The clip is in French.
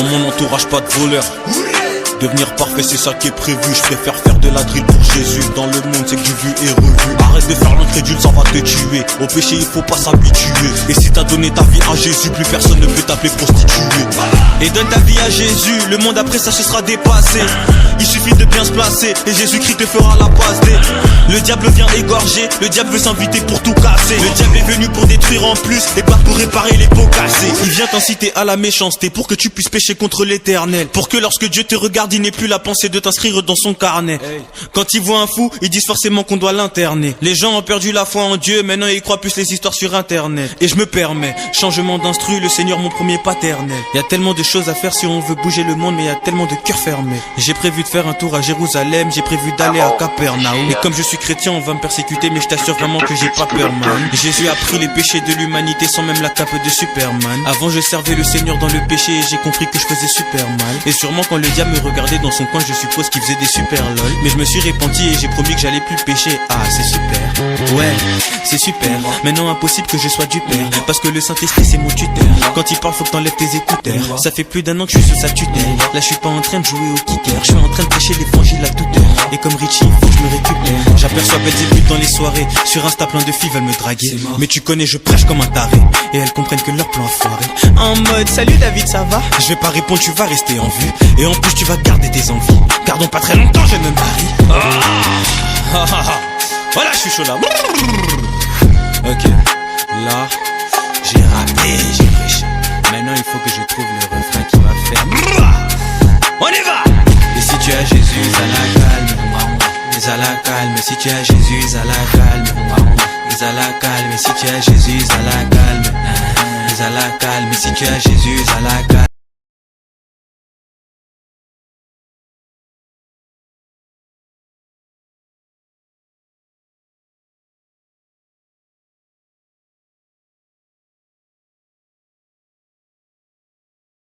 Dans mon entourage pas de voleurs. Devenir parfait c'est ça qui est prévu. Je préfère faire de la drill pour Jésus. Dans le monde c'est que du vu et revu. Arrête de faire l'incrédule, ça va te tuer. Au péché il faut pas s'habituer. Et si t'as donné ta vie à Jésus, plus personne ne peut t'appeler prostituée. Et donne ta vie à Jésus, le monde après ça se sera dépassé. Il suffit de bien se placer et Jésus-Christ te fera la passe des. Le diable vient égorger, le diable veut s'inviter pour tout casser. Le diable est venu pour détruire en plus et pas pour réparer les pots cassés. Il vient t'inciter à la méchanceté pour que tu puisses pécher contre l'Éternel. Pour que lorsque Dieu te regarde, il n'ait plus la pensée de t'inscrire dans son carnet. Quand ils voient un fou, ils disent forcément qu'on doit l'interner. Les gens ont perdu la foi en Dieu, maintenant ils croient plus les histoires sur internet. Et je me permets, changement d'instru, le Seigneur mon premier paternel. Y a tellement de choses à faire si on veut bouger le monde, mais y a tellement de cœurs fermés. J'ai prévu de faire un tour à Jérusalem, j'ai prévu d'aller à Capernaum. Et comme je suis chrétien, on va me persécuter, mais je t'assure vraiment que j'ai pas peur, man. Jésus a pris les péchés de l'humanité sans même la cape de Superman. Avant je servais le Seigneur dans le péché et j'ai compris que je faisais super mal. Et sûrement quand le diable me regardait dans son coin, je suppose qu'il faisait des super lol. Mais je me suis repenti et j'ai promis que j'allais plus pécher. Ah c'est super, ouais c'est super. Maintenant impossible que je sois du père, parce que le Saint-Esprit c'est mon tuteur. Quand il parle faut que t'enlèves tes écouteurs. Ça fait plus d'un an que je suis sous sa tutelle. Là je suis pas en train de jouer au kicker, je suis en train de prêcher l'évangile à toute heure. Et comme Richie il faut que je me récupère. J'aperçois Belzébuth dans les soirées, sur Insta plein de filles veulent me draguer. Mais tu connais je prêche comme un taré, et elles comprennent que leur plan a foiré. En mode salut David ça va? Je vais pas répondre, tu vas rester en vue. Et en plus tu vas garder tes envies. Car dans pas très longtemps je me marie. Voilà je suis chaud là. Ok, là j'ai rappé, j'ai prêché. Maintenant il faut que je trouve le refrain qui va faire. On y va. Et si tu as Jésus à la calme, à la calme. Si tu as Jésus à la calme, à la calme. Si tu as Jésus à la calme, à la calme. Si tu as Jésus à la calme.